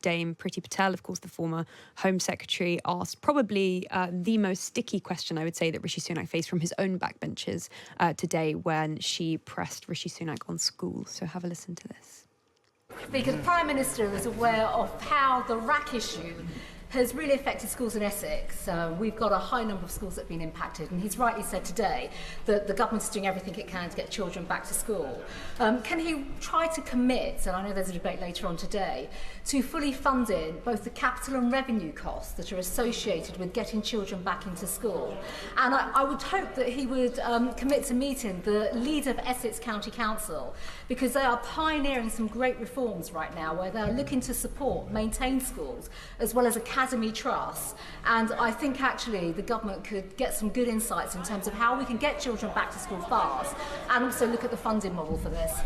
Dame Priti Patel, of course, the former Home Secretary, asked probably the most sticky question, I would say, that Rishi Sunak faced from his own backbenchers today when she pressed Rishi Sunak on schools. So have a listen to this. Because the Prime Minister is aware of how the RAAC issue has really affected schools in Essex. We've got a high number of schools that have been impacted, and he's rightly said today that the government's doing everything it can to get children back to school. Can he try to commit, and I know there's a debate later on today, to fully funding both the capital and revenue costs that are associated with getting children back into school? And I would hope that he would commit to meeting the leader of Essex County Council, because they are pioneering some great reforms right now where they're looking to support, maintain schools, as well as academy trusts. And I think actually the government could get some good insights in terms of how we can get children back to school fast, and also look at the funding model for this.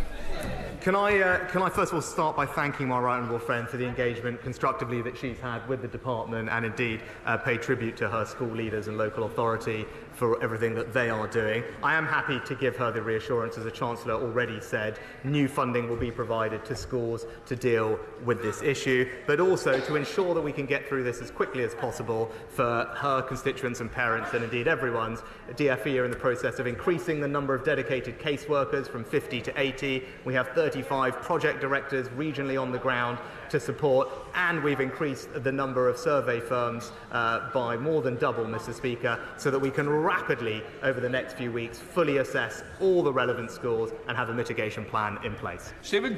Can I first of all start by thanking my right honourable friend for the engagement constructively that she's had with the department, and indeed pay tribute to her school leaders and local authority for everything that they are doing. I am happy to give her the reassurance, as the Chancellor already said, new funding will be provided to schools to deal with this issue, but also to ensure that we can get through this as quickly as possible for her constituents and parents, and indeed everyone's. DfE are in the process of increasing the number of dedicated caseworkers from 50 to 80. We have 35 project directors regionally on the ground to support, and we've increased the number of survey firms by more than double, Mr. Speaker, so that we can rapidly, over the next few weeks, fully assess all the relevant schools and have a mitigation plan in place. Stephen,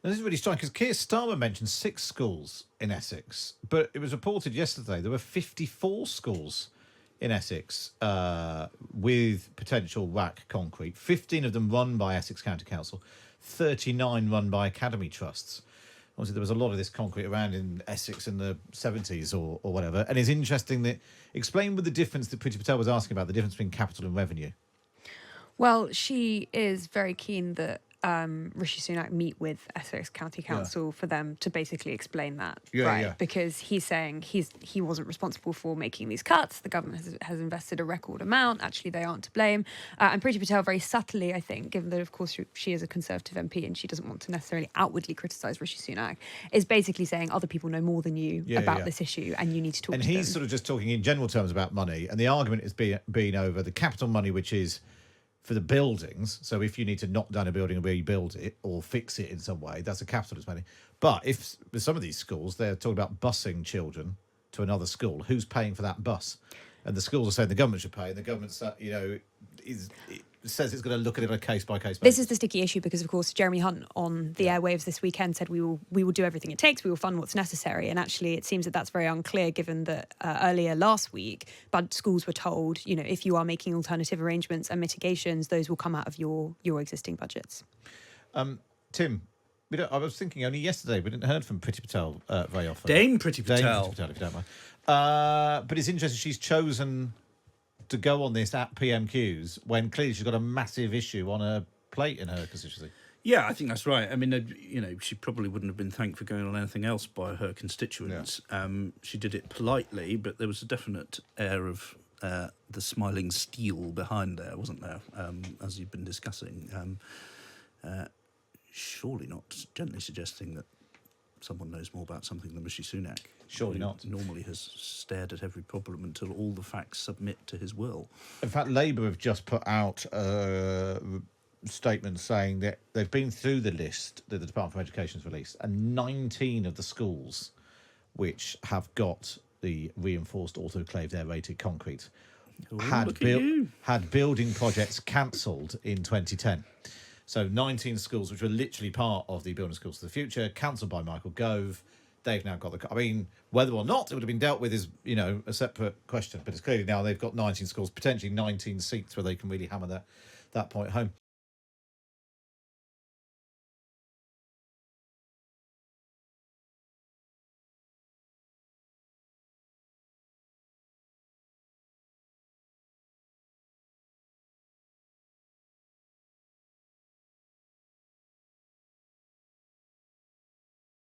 this is really striking, because Keir Starmer mentioned 6 schools in Essex, but it was reported yesterday there were 54 schools in Essex with potential RAAC concrete, 15 of them run by Essex County Council, 39 run by academy trusts. Obviously, there was a lot of this concrete around in Essex in the 70s or whatever. And it's interesting that, explain with the difference that Priti Patel was asking about, the difference between capital and revenue. Well, she is very keen that Rishi Sunak meet with Essex County Council for them to basically explain that, because he's saying he wasn't responsible for making these cuts. The government has invested a record amount. Actually, they aren't to blame. And Priti Patel, very subtly, I think, given that, of course, she is a Conservative MP and she doesn't want to necessarily outwardly criticise Rishi Sunak, is basically saying other people know more than you about this issue and you need to talk to them. And he's sort of just talking in general terms about money, and the argument has been over the capital money, which is for the buildings. So if you need to knock down a building and rebuild it or fix it in some way, that's a capitalist money. But if with some of these schools, they're talking about busing children to another school, who's paying for that bus? And the schools are saying the government should pay, and the government, says it's going to look at it on a case-by-case basis. This is the sticky issue because, of course, Jeremy Hunt on the airwaves this weekend said we will do everything it takes, we will fund what's necessary. And actually, it seems that that's very unclear, given that earlier last week, but schools were told, if you are making alternative arrangements and mitigations, those will come out of your existing budgets. Tim, I was thinking only yesterday we didn't heard from Priti Patel very often. Dame Priti Patel. Dame Priti Patel, if you don't mind. But it's interesting she's chosen to go on this at PMQs when clearly she's got a massive issue on her plate in her constituency. Yeah, I think that's right. I mean, she probably wouldn't have been thanked for going on anything else by her constituents. Yeah. She did it politely, but there was a definite air of the smiling steel behind there, wasn't there, as you've been discussing. Surely not gently suggesting that someone knows more about something than Rishi Sunak. Surely not. Normally has stared at every problem until all the facts submit to his will. In fact, Labour have just put out a statement saying that they've been through the list that the Department for Education has released, and 19 of the schools which have got the reinforced autoclaved aerated concrete had building projects cancelled in 2010. So 19 schools, which were literally part of the Building Schools for the Future, cancelled by Michael Gove. They've now got whether or not it would have been dealt with is, a separate question. But it's clearly now they've got 19 schools, potentially 19 seats where they can really hammer that point home.